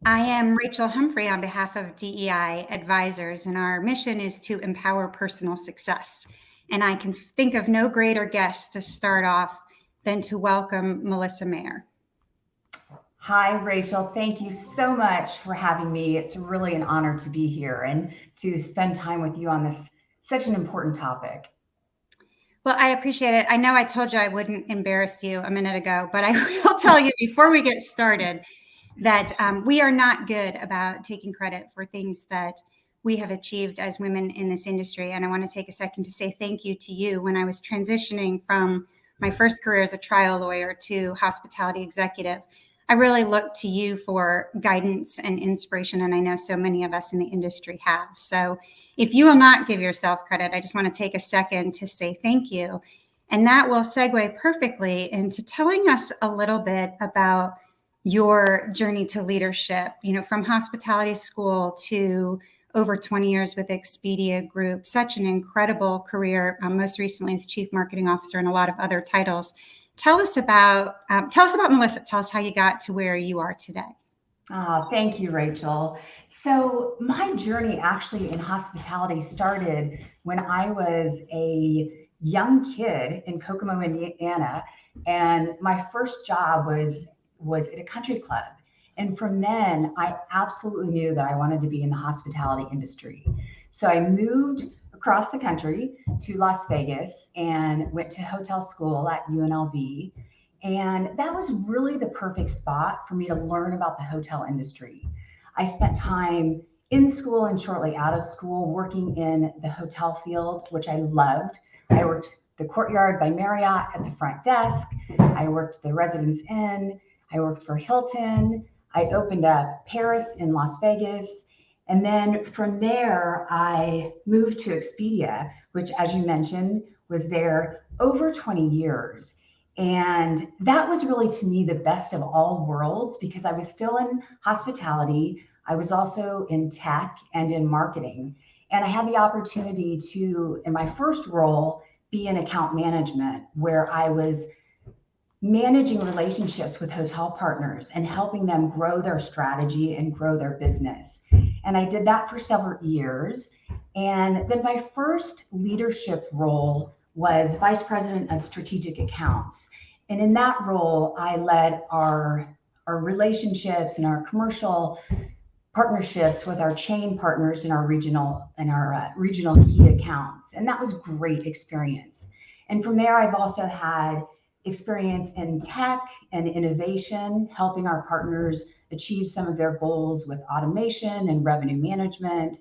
I am Rachel Humphrey on behalf of DEI Advisors, and our mission is to empower personal success. And I can think of no greater guest to start off than to welcome Melissa Maher. Hi, Rachel. Thank you so much for having me. It's really an honor to be here and to spend time with you on this such an important topic. Well, I appreciate it. I know I told you I wouldn't embarrass you a minute ago, but I will tell you before we get started that we are not good about taking credit for things that we have achieved as women in this industry. And I want to take a second to say thank you to you. When I was transitioning from my first career as a trial lawyer to hospitality executive, I really looked to you for guidance and inspiration. And I know so many of us in the industry have. So if you will not give yourself credit, I just want to take a second to say thank you. And that will segue perfectly into telling us a little bit about your journey to leadership, from hospitality school to over 20 years with Expedia Group, such an incredible career, most recently as chief marketing officer and a lot of other titles. Tell us about Melissa. Tell us how you got to where you are today. Thank you, Rachel. So my journey actually in hospitality started when I was a young kid in Kokomo, Indiana, and my first job was at a country club. And from then, I absolutely knew that I wanted to be in the hospitality industry. So I moved across the country to Las Vegas and went to hotel school at UNLV. And that was really the perfect spot for me to learn about the hotel industry. I spent time in school and shortly out of school working in the hotel field, which I loved. I worked the Courtyard by Marriott at the front desk. I worked the Residence Inn. I worked for Hilton. I opened up Paris in Las Vegas. And then from there, I moved to Expedia, which, as you mentioned, was there over 20 years. And that was really, to me, the best of all worlds because I was still in hospitality. I was also in tech and in marketing. And I had the opportunity to, in my first role, be in account management, where I was managing relationships with hotel partners and helping them grow their strategy and grow their business. And I did that for several years. And then my first leadership role was vice president of strategic accounts. And in that role, I led our relationships and our commercial partnerships with our chain partners in our regional key accounts. And that was great experience. And from there, I've also had experience in tech and innovation, helping our partners achieve some of their goals with automation and revenue management.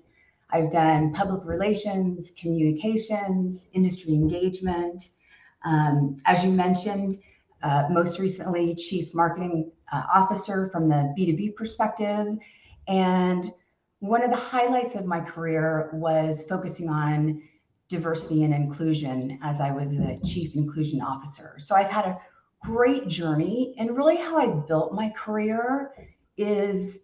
I've done public relations, communications, industry engagement. As you mentioned, most recently, chief marketing officer from the B2B perspective. And one of the highlights of my career was focusing on diversity and inclusion as I was the chief inclusion officer. So I've had a great journey. And really, how I built my career is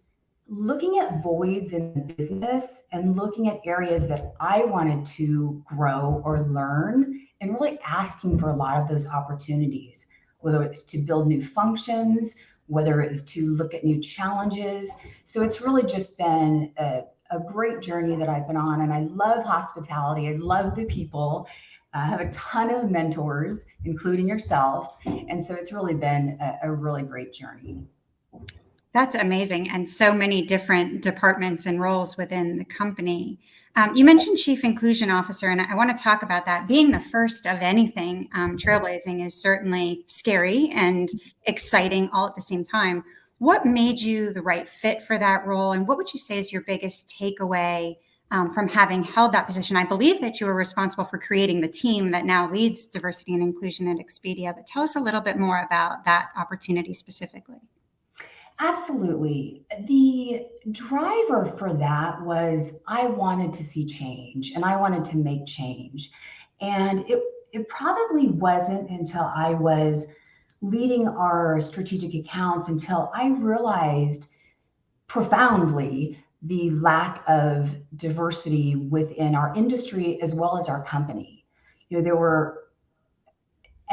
looking at voids in the business and looking at areas that I wanted to grow or learn and really asking for a lot of those opportunities, whether it's to build new functions, whether it is to look at new challenges. So it's really just been a great journey that I've been on. And I love hospitality. I love the people. I have a ton of mentors, including yourself. And so it's really been a really great journey. That's amazing. And so many different departments and roles within the company. You mentioned Chief Inclusion Officer, and I want to talk about that. Being the first of anything trailblazing is certainly scary and exciting all at the same time. What made you the right fit for that role? And what would you say is your biggest takeaway from having held that position? I believe that you were responsible for creating the team that now leads diversity and inclusion at Expedia, but tell us a little bit more about that opportunity specifically. Absolutely. The driver for that was I wanted to see change and I wanted to make change. And it probably wasn't until I was leading our strategic accounts until I realized profoundly the lack of diversity within our industry as well as our company. There were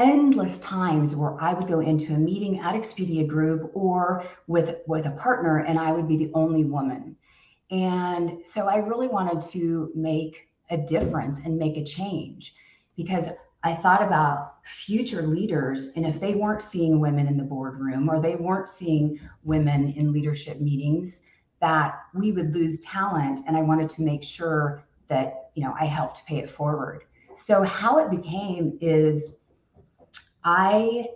endless times where I would go into a meeting at Expedia Group or with a partner, and I would be the only woman. And so I really wanted to make a difference and make a change, because I thought about future leaders, and if they weren't seeing women in the boardroom or they weren't seeing women in leadership meetings, that we would lose talent. And I wanted to make sure that, I helped pay it forward. So how it became is I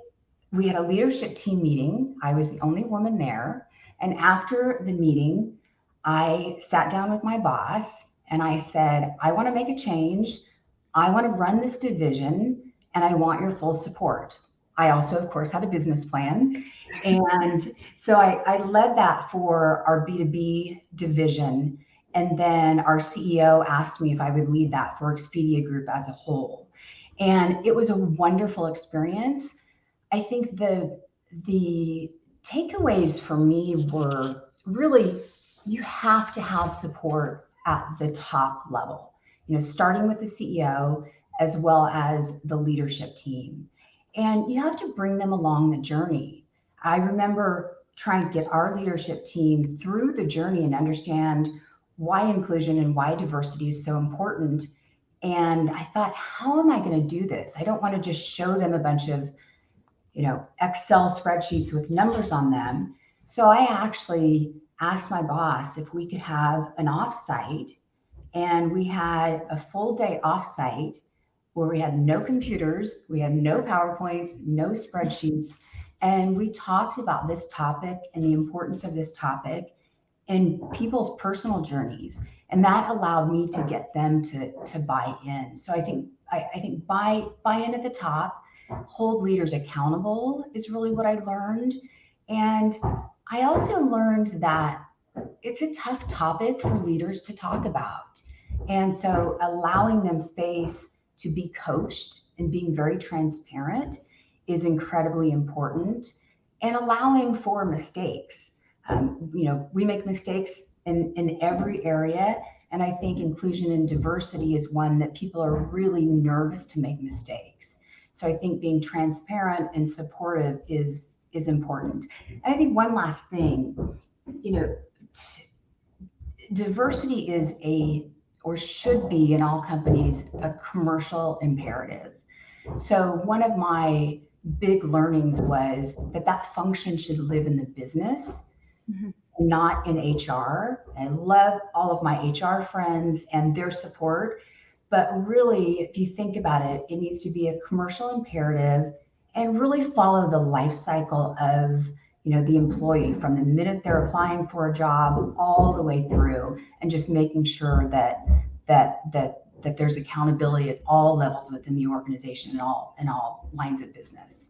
we had a leadership team meeting. I was the only woman there. And after the meeting, I sat down with my boss and I said, I want to make a change. I want to run this division and I want your full support. I also, of course, had a business plan. And so I led that for our B2B division. And then our CEO asked me if I would lead that for Expedia Group as a whole. And it was a wonderful experience. I think the takeaways for me were really, you have to have support at the top level, starting with the CEO as well as the leadership team. And you have to bring them along the journey. I remember trying to get our leadership team through the journey and understand why inclusion and why diversity is so important. And I thought, how am I going to do this? I don't want to just show them a bunch of Excel spreadsheets with numbers on them. So I actually asked my boss if we could have an offsite, and we had a full day offsite where we had no computers, we had no PowerPoints, no spreadsheets, and we talked about this topic and the importance of this topic and people's personal journeys. And that allowed me to get them to buy in. So I think buy in at the top, hold leaders accountable is really what I learned. And I also learned that it's a tough topic for leaders to talk about. And so allowing them space to be coached and being very transparent is incredibly important, and allowing for mistakes. We make mistakes in every area. And I think inclusion and diversity is one that people are really nervous to make mistakes. So I think being transparent and supportive is important. And I think one last thing, diversity is or should be in all companies, a commercial imperative. So one of my big learnings was that function should live in the business, mm-hmm. not in HR. I love all of my HR friends and their support. But really, if you think about it, it needs to be a commercial imperative and really follow the life cycle of the employee from the minute they're applying for a job all the way through, and just making sure that there's accountability at all levels within the organization and all lines of business.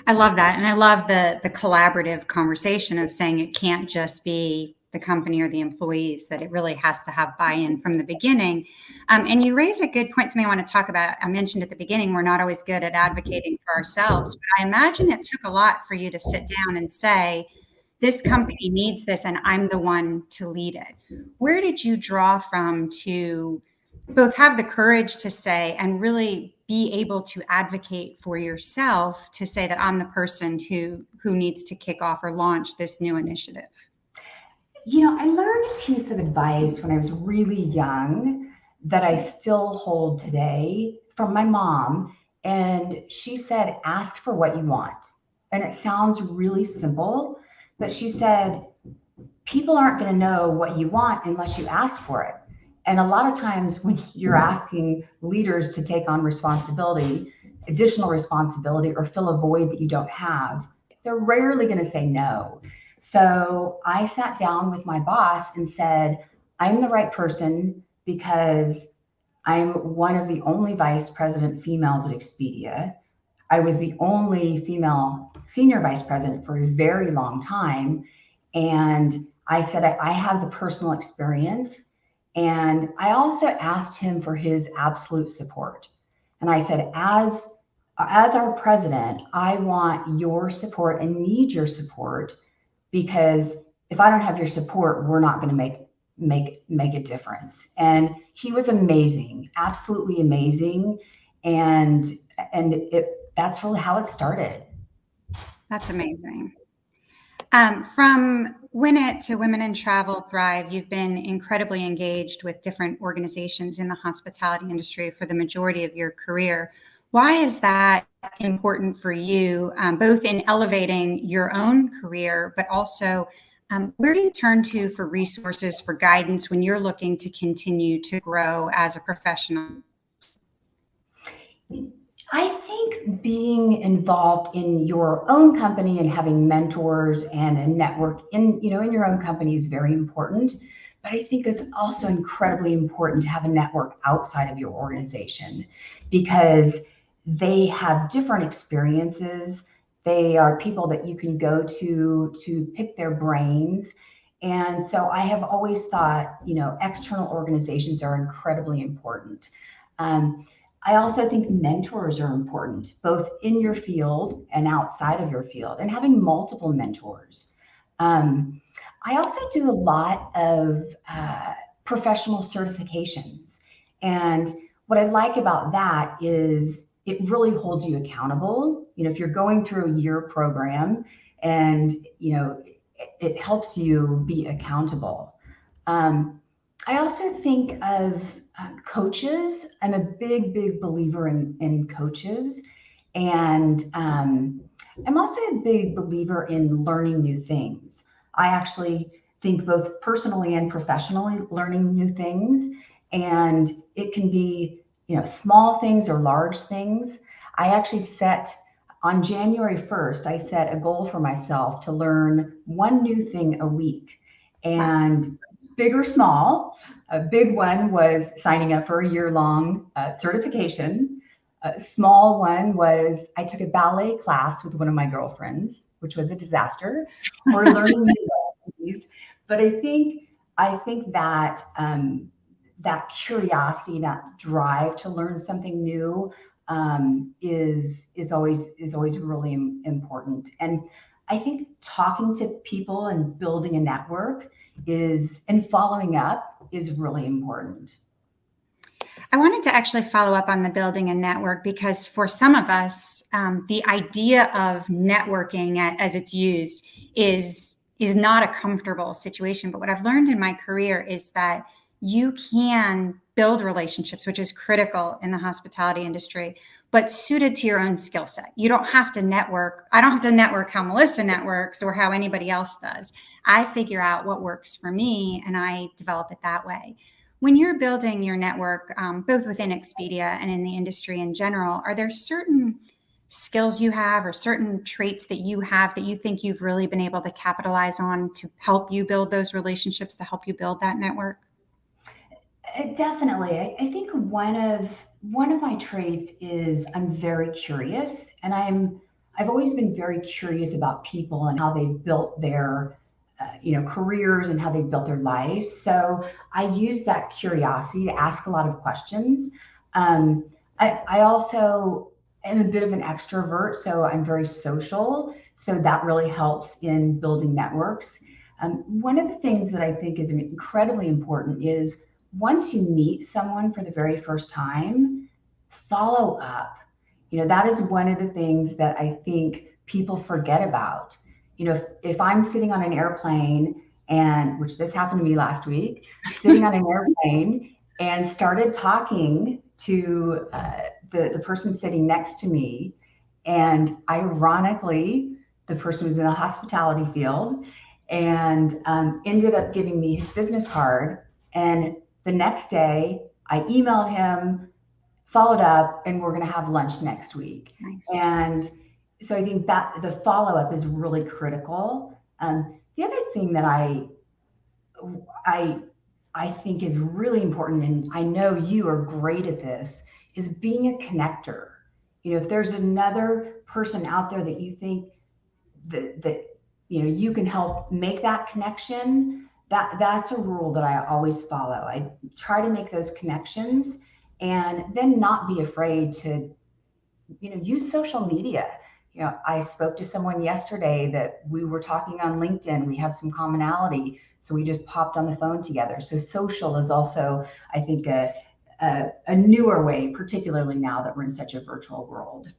I love that. And I love the collaborative conversation of saying it can't just be the company or the employees, that it really has to have buy-in from the beginning. And you raise a good point, something I want to talk about. I mentioned at the beginning, we're not always good at advocating for ourselves, but I imagine it took a lot for you to sit down and say, this company needs this and I'm the one to lead it. Where did you draw from to both have the courage to say and really be able to advocate for yourself to say that I'm the person who needs to kick off or launch this new initiative? I learned a piece of advice when I was really young that I still hold today from my mom. And she said, ask for what you want. And it sounds really simple, but she said, people aren't going to know what you want unless you ask for it. And a lot of times when you're asking leaders to take on additional responsibility, or fill a void that you don't have, they're rarely going to say no. So I sat down with my boss and said, I'm the right person because I'm one of the only vice president females at Expedia. I was the only female senior vice president for a very long time. And I said, I have the personal experience. And I also asked him for his absolute support. And I said, as our president, I want your support and need your support, because if I don't have your support, we're not going to make a difference. And he was amazing, absolutely amazing. And that's really how it started. That's amazing. From Win It to Women in Travel Thrive, you've been incredibly engaged with different organizations in the hospitality industry for the majority of your career. Why is that important for you, both in elevating your own career, but also where do you turn to for resources, for guidance when you're looking to continue to grow as a professional? I think being involved in your own company and having mentors and a network in, in your own company is very important. But I think it's also incredibly important to have a network outside of your organization because they have different experiences. They are people that you can go to pick their brains. And so I have always thought, external organizations are incredibly important. Um, I also think mentors are important, both in your field and outside of your field, and having multiple mentors. Um, I also do a lot of professional certifications. And what I like about that is it really holds you accountable. If you're going through a year program and, it helps you be accountable. I also think of coaches. I'm a big believer in coaches. And I'm also a big believer in learning new things. I actually think both personally and professionally learning new things. And it can be, small things or large things. I actually on January 1st, I set a goal for myself to learn one new thing a week. And big or small, a big one was signing up for a year-long certification. A small one was I took a ballet class with one of my girlfriends, which was a disaster, or learning new recipes. But I think that that curiosity, that drive to learn something new, is always really important. And I think talking to people and building a network and following up is really important. I wanted to actually follow up on the building a network because for some of us, the idea of networking as it's used is not a comfortable situation. But what I've learned in my career is that you can build relationships, which is critical in the hospitality industry, but suited to your own skill set. You don't have to network. I don't have to network how Melissa networks or how anybody else does. I figure out what works for me and I develop it that way. When you're building your network, both within Expedia and in the industry in general, are there certain skills you have or certain traits that you have that you think you've really been able to capitalize on to help you build those relationships, to help you build that network? Definitely. I think one of my traits is I'm very curious, and I've always been very curious about people and how they've built their careers and how they've built their lives. So I use that curiosity to ask a lot of questions. I also am a bit of an extrovert, so I'm very social. So that really helps in building networks. One of the things that I think is incredibly important is once you meet someone for the very first time, follow up. That is one of the things that I think people forget about. If I'm sitting on an airplane which this happened to me last week, sitting on an airplane and started talking to the person sitting next to me, and ironically, the person was in the hospitality field and ended up giving me his business card. And the next day, I emailed him, followed up, and we're going to have lunch next week. Nice. And so I think that the follow up is really critical. The other thing that I think is really important, and I know you are great at this, is being a connector. If there's another person out there that you think that you can help make that connection, that's a rule that I always follow. I try to make those connections and then not be afraid to use social media. I spoke to someone yesterday that we were talking on LinkedIn. We have some commonality, so we just popped on the phone together. So social is also, I think, a newer way, particularly now that we're in such a virtual world.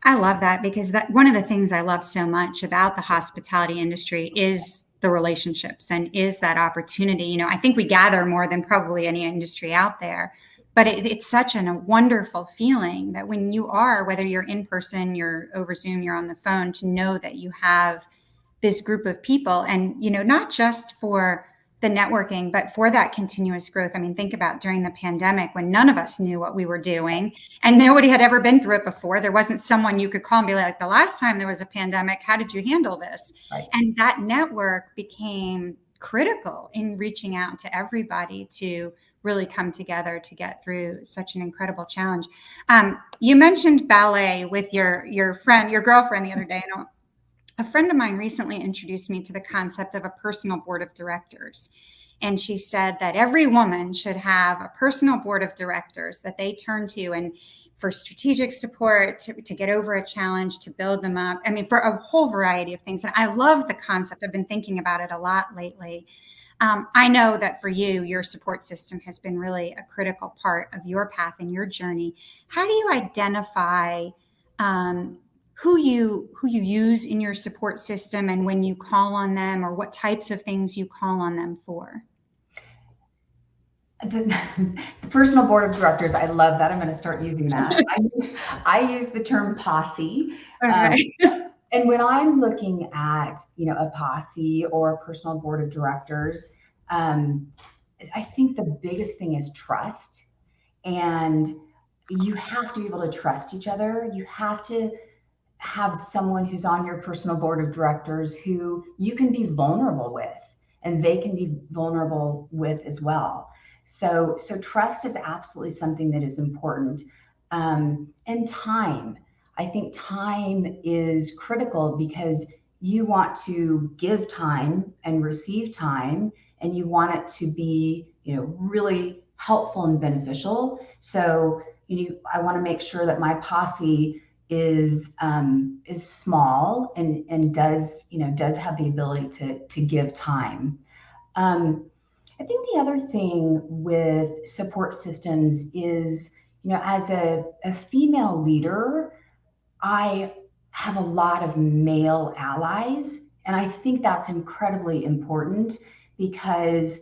I love that because that one of the things I love so much about the hospitality industry is the relationships and is that opportunity. I think we gather more than probably any industry out there, but it's such a wonderful feeling that when you are, whether you're in person, you're over Zoom, you're on the phone, to know that you have this group of people and not just for the networking but for that continuous growth. I mean, think about during the pandemic when none of us knew what we were doing and nobody had ever been through it before. There wasn't someone you could call and be like, the last time there was a pandemic, how did you handle this? Right. And that network became critical in reaching out to everybody to really come together to get through such an incredible challenge. You mentioned ballet with your friend, your girlfriend, the other day. A friend of mine recently introduced me to the concept of a personal board of directors. And she said that every woman should have a personal board of directors that they turn to and for strategic support, to get over a challenge, to build them up. I mean, for a whole variety of things. And I love the concept. I've been thinking about it a lot lately. I know that for you, your support system has been really a critical part of your path and your journey. How do you identify who you use in your support system and when you call on them, or what types of things you call on them for? The personal board of directors, I love that. I'm going to start using that. I use the term posse. Okay. And when I'm looking at, a posse or a personal board of directors, I think the biggest thing is trust. And you have to be able to trust each other. You have to have someone who's on your personal board of directors who you can be vulnerable with and they can be vulnerable with as well. So trust is absolutely something that is important. And time. I think time is critical because you want to give time and receive time, and you want it to be, really helpful and beneficial. So, I want to make sure that my posse is small and does have the ability to give time. I think the other thing with support systems is, as a female leader, I have a lot of male allies, and I think that's incredibly important because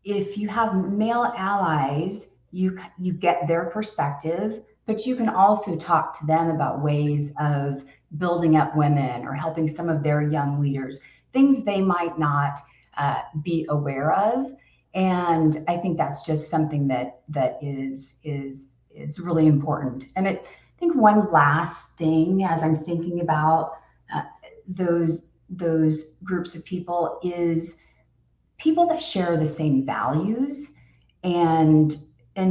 if you have male allies, you get their perspective, but you can also talk to them about ways of building up women or helping some of their young leaders, things they might not be aware of. And I think that's just something that is really important. And I think one last thing, as I'm thinking about those groups of people, is people that share the same values and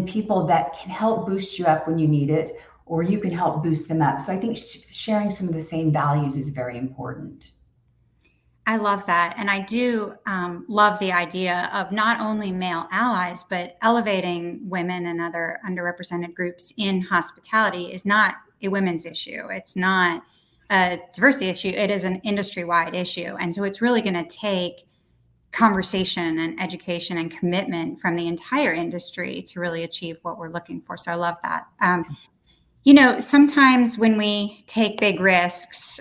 people that can help boost you up when you need it, or you can help boost them up. So I think sharing some of the same values is very important. I love that. And I do love the idea of not only male allies, but elevating women and other underrepresented groups in hospitality is not a women's issue. It's not a diversity issue. It is an industry-wide issue. And so it's really going to take conversation and education and commitment from the entire industry to really achieve what we're looking for. So I love that. Sometimes when we take big risks,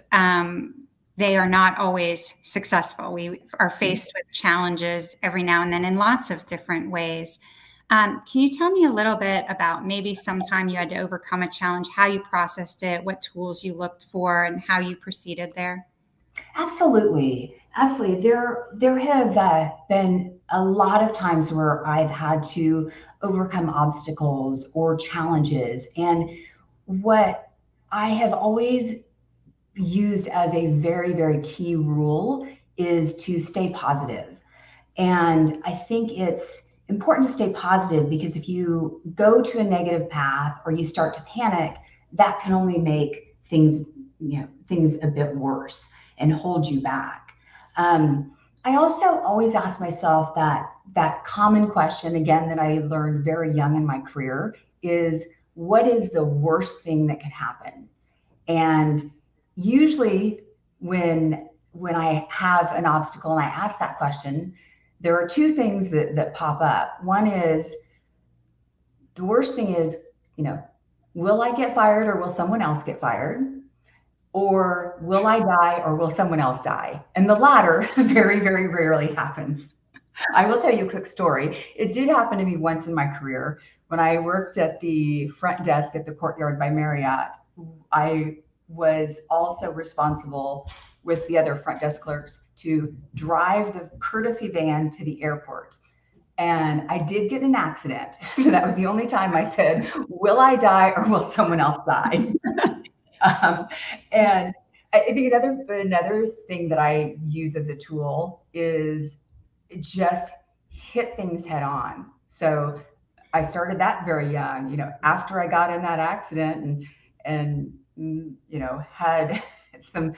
they are not always successful. We are faced with challenges every now and then in lots of different ways. Can you tell me a little bit about maybe sometime you had to overcome a challenge, how you processed it, what tools you looked for, and how you proceeded there? Absolutely. Absolutely. There have been a lot of times where I've had to overcome obstacles or challenges. And what I have always used as a very, very key rule is to stay positive. And I think it's important to stay positive because if you go to a negative path or you start to panic, that can only make things a bit worse and hold you back. I also always ask myself that common question again that I learned very young in my career is, what is the worst thing that could happen? And usually when I have an obstacle and I ask that question, there are two things that pop up. One is, the worst thing is, will I get fired or will someone else get fired? or will I die or will someone else die? And the latter very, very rarely happens. I will tell you a quick story. It did happen to me once in my career when I worked at the front desk at the Courtyard by Marriott. I was also responsible with the other front desk clerks to drive the courtesy van to the airport. And I did get in an accident. So that was the only time I said, will I die or will someone else die? Um, and I think another thing that I use as a tool is just hit things head on. So I started that very young, after I got in that accident and had some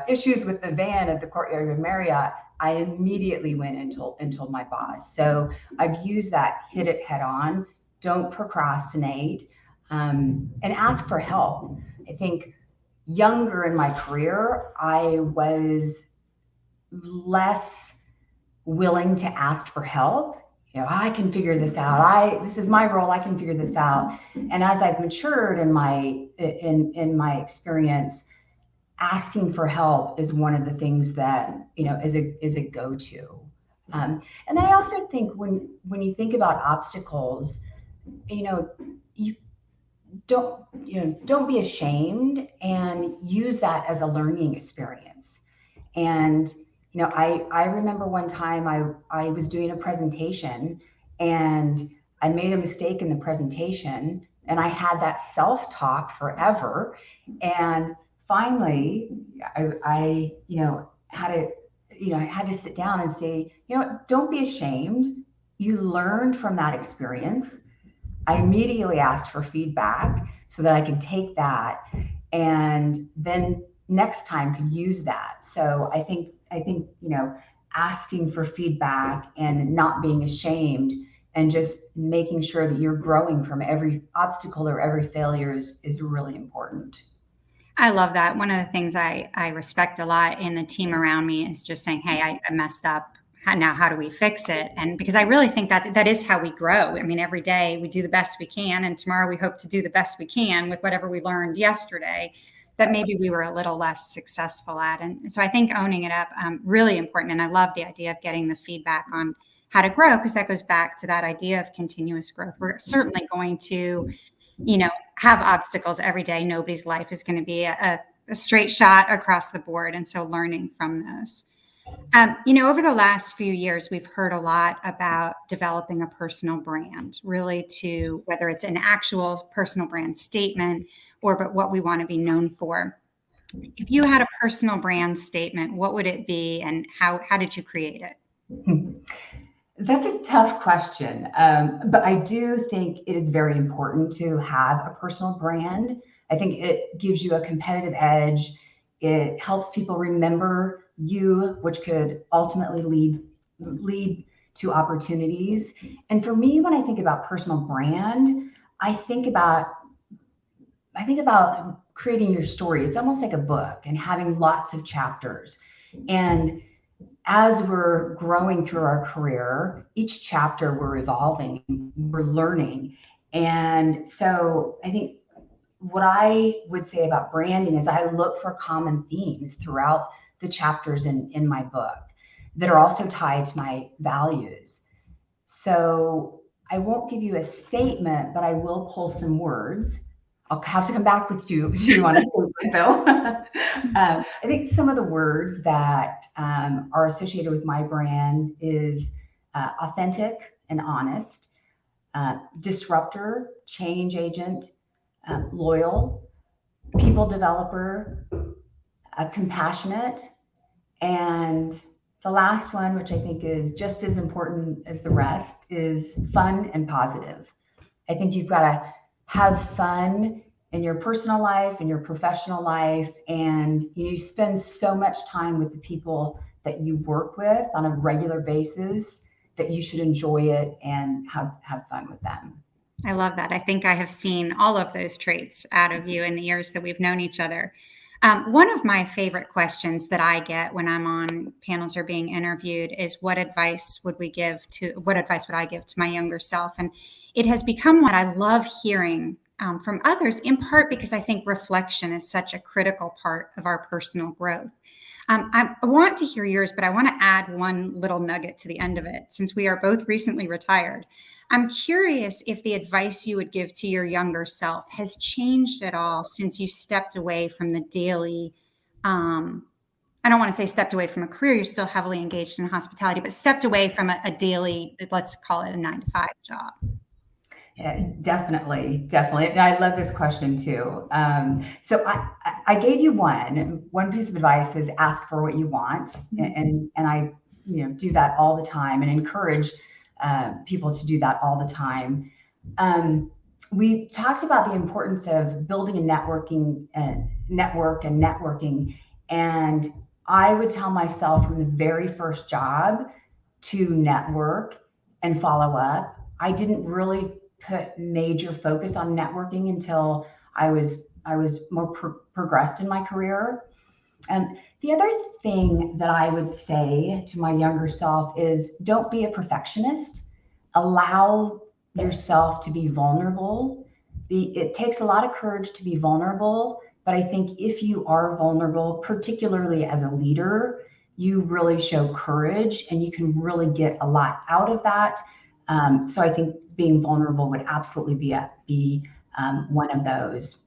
issues with the van at the Courtyard of Marriott. I immediately went and told my boss. So I've used that hit it head on. Don't procrastinate, and ask for help. I think younger in my career, I was less willing to ask for help. I can figure this out. This is my role. I can figure this out. And as I've matured in my experience, asking for help is one of the things that is a go-to. And I also think when you think about obstacles, you don't be ashamed and use that as a learning experience. And I remember one time I was doing a presentation and I made a mistake in the presentation, and I had that self-talk forever. And finally, I had to sit down and say, don't be ashamed. You learned from that experience. I immediately asked for feedback so that I could take that and then next time could use that. So I think asking for feedback and not being ashamed and just making sure that you're growing from every obstacle or every failure is really important. I love that. One of the things I respect a lot in the team around me is just saying, hey, I messed up. Now, how do we fix it? And because I really think that is how we grow. I mean, every day we do the best we can, and tomorrow we hope to do the best we can with whatever we learned yesterday that maybe we were a little less successful at. And so I think owning it up, really important. And I love the idea of getting the feedback on how to grow, because that goes back to that idea of continuous growth. We're certainly going to, have obstacles every day. Nobody's life is going to be a straight shot across the board. And so learning from those. Over the last few years, we've heard a lot about developing a personal brand, really to whether it's an actual personal brand statement but what we want to be known for. If you had a personal brand statement, what would it be, and how did you create it? That's a tough question, but I do think it is very important to have a personal brand. I think it gives you a competitive edge. It helps people remember you, which could ultimately lead to opportunities. And for me, when I think about personal brand, I think about creating your story. It's almost like a book and having lots of chapters. And as we're growing through our career, each chapter we're evolving, we're learning. And so I think what I would say about branding is I look for common themes throughout the chapters in my book that are also tied to my values. So I won't give you a statement, but I will pull some words. I'll have to come back with you on a statement, though. I think some of the words that are associated with my brand is authentic and honest, disruptor, change agent, loyal, people developer, compassionate, and the last one, which I think is just as important as the rest, is fun and positive. I think you've got to have fun in your personal life and your professional life, and you spend so much time with the people that you work with on a regular basis that you should enjoy it and have fun with them. I love that. I think I have seen all of those traits out of you in the years that we've known each other. One of my favorite questions that I get when I'm on panels or being interviewed is what advice would I give to my younger self? And it has become what I love hearing from others, in part because I think reflection is such a critical part of our personal growth. I want to hear yours, but I want to add one little nugget to the end of it, since we are both recently retired. I'm curious if the advice you would give to your younger self has changed at all since you stepped away from the daily, I don't want to say stepped away from a career, you're still heavily engaged in hospitality, but stepped away from a daily, let's call it a 9 to 5 job. Yeah, definitely, definitely. And I love this question too. So I gave you one piece of advice is ask for what you want, and I do that all the time and encourage people to do that all the time. We talked about the importance of building a networking networking, and I would tell myself from the very first job to network and follow up. I didn't really put major focus on networking until I was more progressed in my career. The other thing that I would say to my younger self is don't be a perfectionist. Allow yourself to be vulnerable. It takes a lot of courage to be vulnerable, but I think if you are vulnerable, particularly as a leader, you really show courage and you can really get a lot out of that. So I think being vulnerable would absolutely be one of those.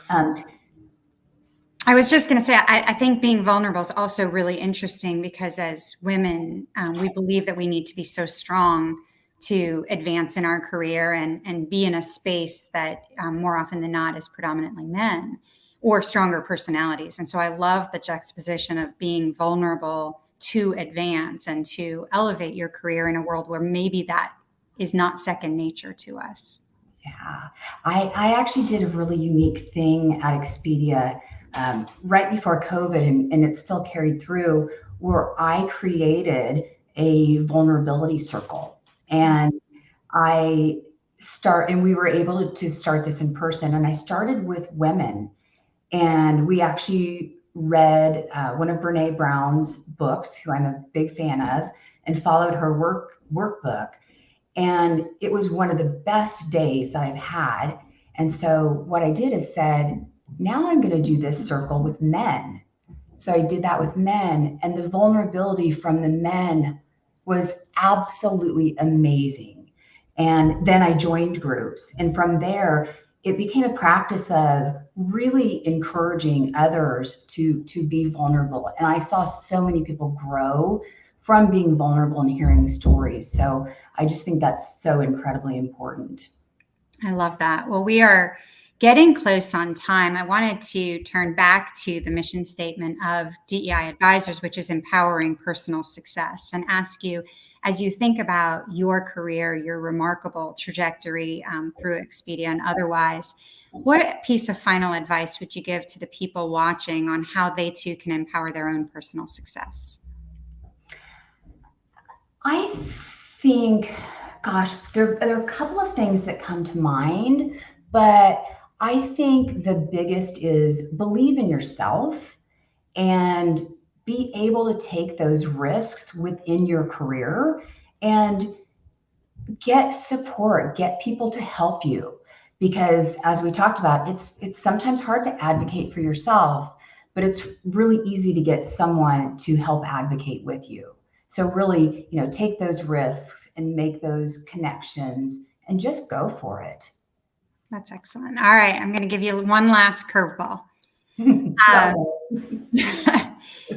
I was just going to say, I think being vulnerable is also really interesting because as women, we believe that we need to be so strong to advance in our career and be in a space that more often than not is predominantly men or stronger personalities. And so I love the juxtaposition of being vulnerable to advance and to elevate your career in a world where maybe that is not second nature to us. Yeah, I actually did a really unique thing at Expedia right before COVID, and it still carried through, where I created a vulnerability circle. And we were able to start this in person. And I started with women, and we actually read one of Brene Brown's books, who I'm a big fan of, and followed her workbook. And it was one of the best days that I've had. And so what I did is said, now I'm going to do this circle with men. So I did that with men, and the vulnerability from the men was absolutely amazing. And then I joined groups. And from there, it became a practice of really encouraging others to be vulnerable. And I saw so many people grow from being vulnerable and hearing stories. So I just think that's so incredibly important. I love that. Well, we are getting close on time. I wanted to turn back to the mission statement of DEI Advisors, which is empowering personal success, and ask you, as you think about your career, your remarkable trajectory through Expedia and otherwise, what piece of final advice would you give to the people watching on how they too can empower their own personal success? I think, gosh, there are a couple of things that come to mind, but I think the biggest is believe in yourself and be able to take those risks within your career and get support, get people to help you. Because as we talked about, it's sometimes hard to advocate for yourself, but it's really easy to get someone to help advocate with you. So really, take those risks and make those connections and just go for it. That's excellent. All right. I'm going to give you one last curveball.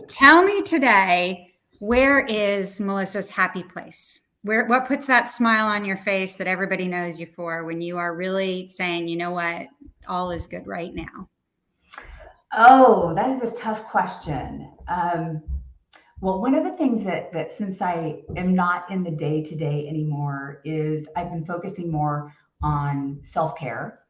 Tell me today, where is Melissa's happy place? What puts that smile on your face that everybody knows you for when you are really saying, you know what, all is good right now? Oh, that is a tough question. Well, one of the things that since I am not in the day-to-day anymore is I've been focusing more on self-care.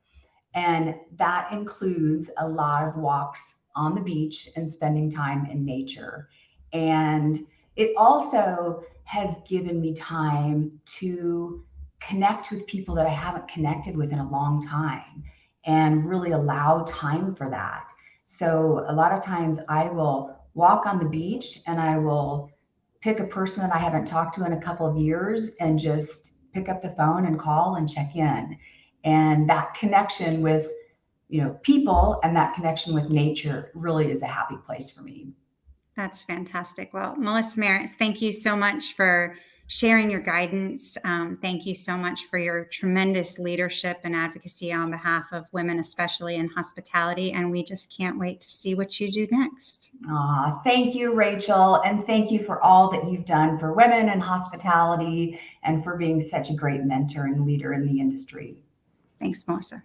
And that includes a lot of walks on the beach and spending time in nature. And it also has given me time to connect with people that I haven't connected with in a long time and really allow time for that. So a lot of times I will walk on the beach and I will pick a person that I haven't talked to in a couple of years and just pick up the phone and call and check in. And that connection with, people and that connection with nature really is a happy place for me. That's fantastic. Well, Melissa Maris, thank you so much for sharing your guidance. Thank you so much for your tremendous leadership and advocacy on behalf of women, especially in hospitality. And we just can't wait to see what you do next. Thank you, Rachel. And thank you for all that you've done for women in hospitality and for being such a great mentor and leader in the industry. Thanks, Melissa.